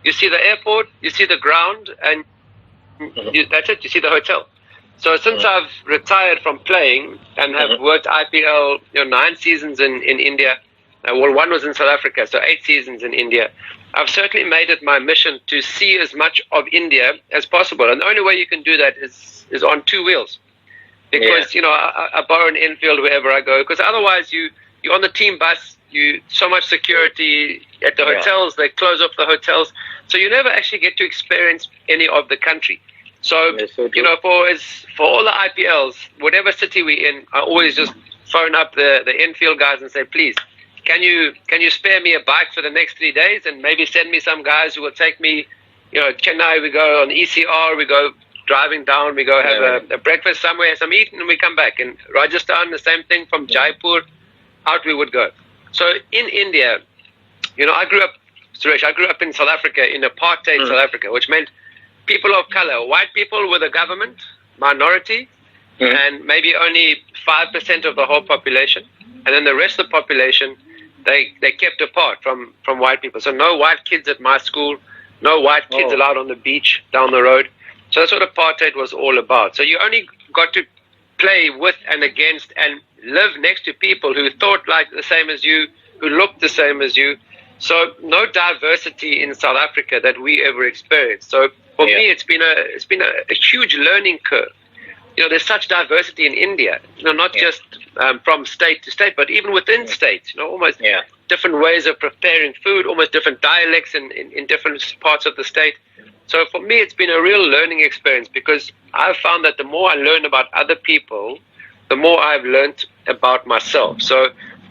You see the airport, you see the ground, and that's it. You see the hotel. So since I've retired from playing and have worked IPL, 9 seasons in India, well, 1 was in South Africa, so 8 seasons in India. I've certainly made it my mission to see as much of India as possible, and the only way you can do that is on 2 wheels, because I borrow an infield wherever I go, because otherwise you're on the team bus. So much security at the hotels, they close off the hotels, so you never actually get to experience any of the country. So, for all the IPLs, whatever city we're in, I always just phone up the infield guys and say, please, can you spare me a bike for the next 3 days, and maybe send me some guys who will take me, Chennai, we go on ECR, we go driving down, we go have a breakfast somewhere, some eat, and we come back. And Rajasthan, the same thing, from Jaipur out we would go. So in India, I grew up, Suresh, in South Africa, in apartheid South Africa, which meant people of color, white people were the government, minority, and maybe only 5% of the whole population. And then the rest of the population, they kept apart from white people. So no white kids at my school, no white kids allowed on the beach down the road. So that's what apartheid was all about. So you only got to play with and against and live next to people who thought like the same as you, who looked the same as you. So no diversity in South Africa that we ever experienced. So for me, it's been a huge learning curve. There's such diversity in India. Not just from state to state, but even within states. Almost different ways of preparing food, almost different dialects in different parts of the state. So for me, it's been a real learning experience, because I've found that the more I learn about other people, the more I've learned about myself. So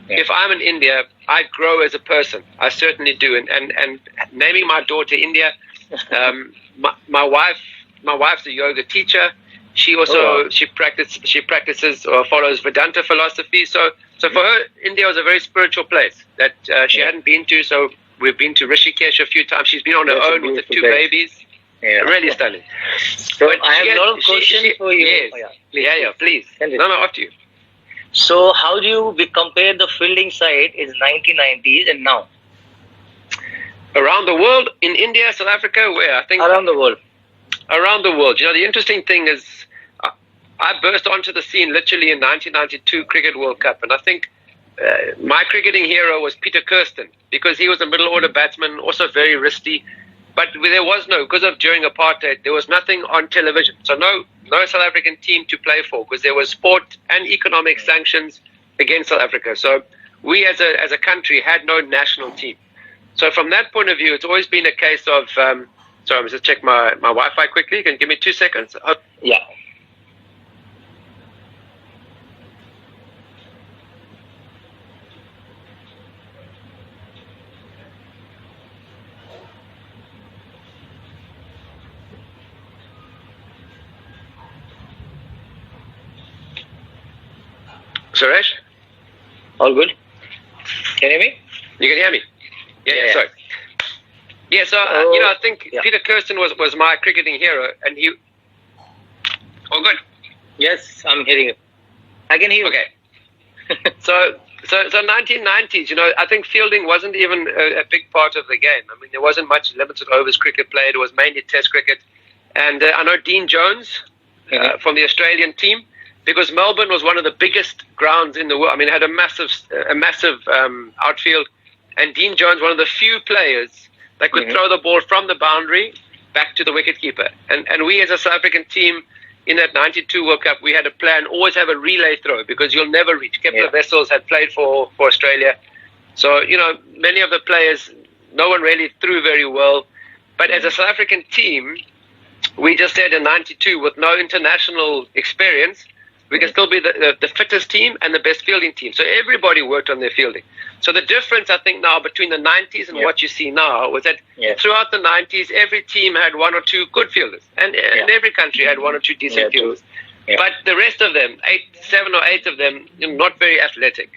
if I'm in India, I grow as a person. I certainly do. And naming my daughter India, my wife's a yoga teacher. She also she practices or follows Vedanta philosophy. So for her, India was a very spiritual place that she hadn't been to. So we've been to Rishikesh a few times. She's been on her own with the 2 babies. Really stunning. So I have a lot of questions for you. Yes. Please. No, after you. So how do we compare the fielding side in 1990s and now? Around the world, in India, South Africa, where? I think around the world. Around the world. The interesting thing is, I burst onto the scene literally in 1992 Cricket World Cup, and I think my cricketing hero was Peter Kirsten, because he was a middle order batsman, also very wristy. But there was during apartheid, there was nothing on television. So no South African team to play for, because there was sport and economic sanctions against South Africa. So we as a country had no national team. So from that point of view, it's always been a case of, sorry, I'm just check my Wi-Fi quickly. Can you give me 2 seconds? Yeah. Suresh? All good? Can you hear me? You can hear me? Yeah. Sorry. Yeah, so, I think Peter Kirsten was my cricketing hero, and he... All good? Yes, I'm hearing you. I can hear you. Okay. So 1990s, I think fielding wasn't even a big part of the game. I mean, there wasn't much limited overs cricket played. It was mainly test cricket. And I know Dean Jones from the Australian team, because Melbourne was one of the biggest grounds in the world. I mean, it had a massive outfield. And Dean Jones, one of the few players that could throw the ball from the boundary back to the wicketkeeper. And we as a South African team in that 92 World Cup, we had a plan, always have a relay throw, because you'll never reach. Kepler Wessels had played for Australia. So, many of the players, no one really threw very well. But as a South African team, we just said in 92, with no international experience, we can still be the fittest team and the best fielding team. So everybody worked on their fielding. So the difference, I think, now between the 90s and what you see now was that throughout the 90s, every team had 1 or 2 good fielders. And every country had 1 or 2 decent fielders. Yeah. But the rest of them, 7 or 8 of them, not very athletic.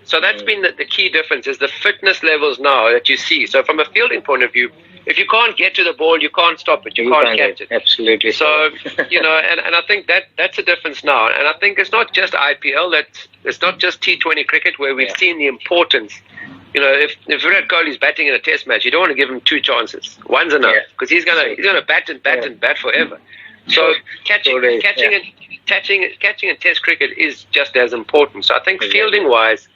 So that's been the key difference, is the fitness levels now that you see. So from a fielding point of view, if you can't get to the ball, you can't stop it. You can't catch it. Absolutely. So, and I think that's a difference now. And I think it's not just IPL. It's not just T20 cricket where we've seen the importance. If Virat Kohli is batting in a Test match, you don't want to give him 2 chances. One's enough because he's gonna bat and bat and bat forever. So catching in Test cricket is just as important. So I think fielding wise,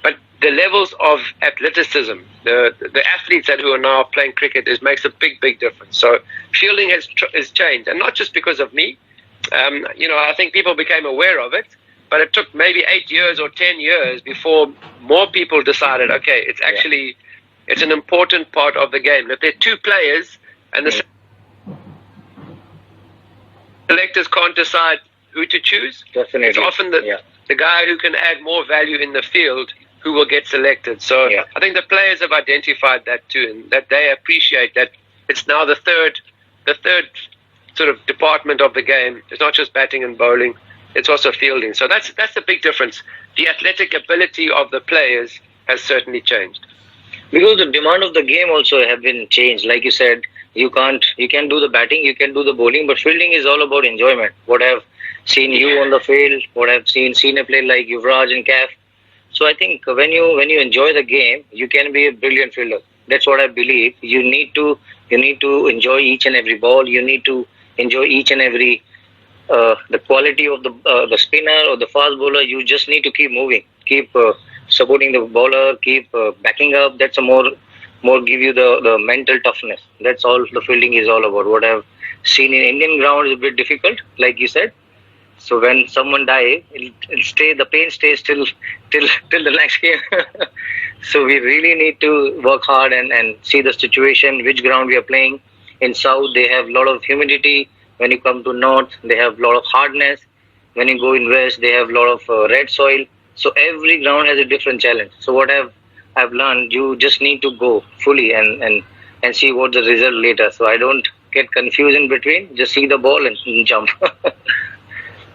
but the levels of athleticism, the athletes who are now playing cricket makes a big difference. So fielding has changed, and not just because of me. I think people became aware of it, but it took maybe 8 years or 10 years before more people decided, okay, it's an important part of the game. If there are 2 players and the selectors can't decide who to choose, definitely, it's often the guy who can add more value in the field who will get selected. So I think the players have identified that too, and that they appreciate that it's now the third sort of department of the game. It's not just batting and bowling, it's also fielding. So that's the big difference. The athletic ability of the players has certainly changed. Because the demand of the game also have been changed. Like you said, you can do the batting, you can do the bowling, but fielding is all about enjoyment. What I've seen you on the field, what I've seen a player like Yuvraj and Kaf. So I think when you enjoy the game, you can be a brilliant fielder. That's what I believe. You need to enjoy each and every ball. You need to enjoy each and every the quality of the spinner or the fast bowler. You just need to keep moving, keep supporting the bowler, keep backing up. That's a more give you the mental toughness. That's all the fielding is all about. What I've seen in Indian ground is a bit difficult, like you said. So when someone dies, the pain stays till the next game. So we really need to work hard and see the situation, which ground we are playing. In South, they have a lot of humidity. When you come to North, they have a lot of hardness. When you go in West, they have a lot of red soil. So every ground has a different challenge. So what I've learned, you just need to go fully and see what the result later. So I don't get confused in between. Just see the ball and jump.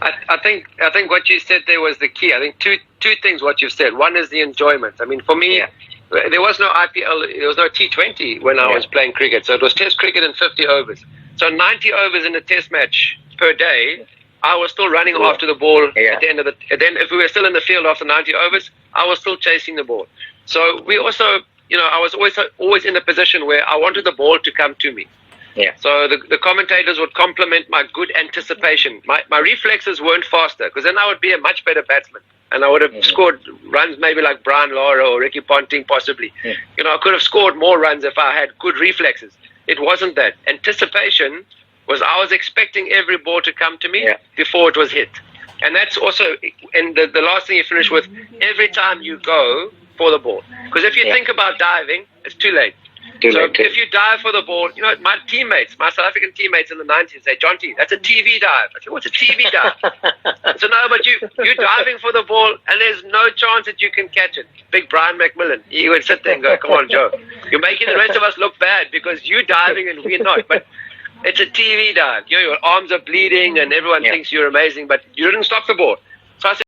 I think what you said there was the key. I think two things what you've said. One is the enjoyment. I mean, for me, there was no IPL, there was no T20 when I was playing cricket. So it was Test cricket in 50 overs. So 90 overs in a Test match per day, I was still running after the ball at the end of if we were still in the field after 90 overs, I was still chasing the ball. So we also, I was always in a position where I wanted the ball to come to me. Yeah. So the commentators would compliment my good anticipation. My reflexes weren't faster because then I would be a much better batsman. And I would have scored runs maybe like Brian Lara or Ricky Ponting possibly. I could have scored more runs if I had good reflexes. It wasn't that. Anticipation was I was expecting every ball to come to me before it was hit. And that's also, and the last thing you finish with, every time you go for the ball. Because if you think about diving, it's too late. If you dive for the ball, my South African teammates in the 90s say, Jonty, that's a TV dive. I said, what's a TV dive? So no, but you're diving for the ball and there's no chance that you can catch it. Big Brian McMillan, he would sit there and go, come on, Joe. You're making the rest of us look bad because you're diving and we're not. But it's a TV dive. Your arms are bleeding and everyone thinks you're amazing, but you didn't stop the ball. So I said,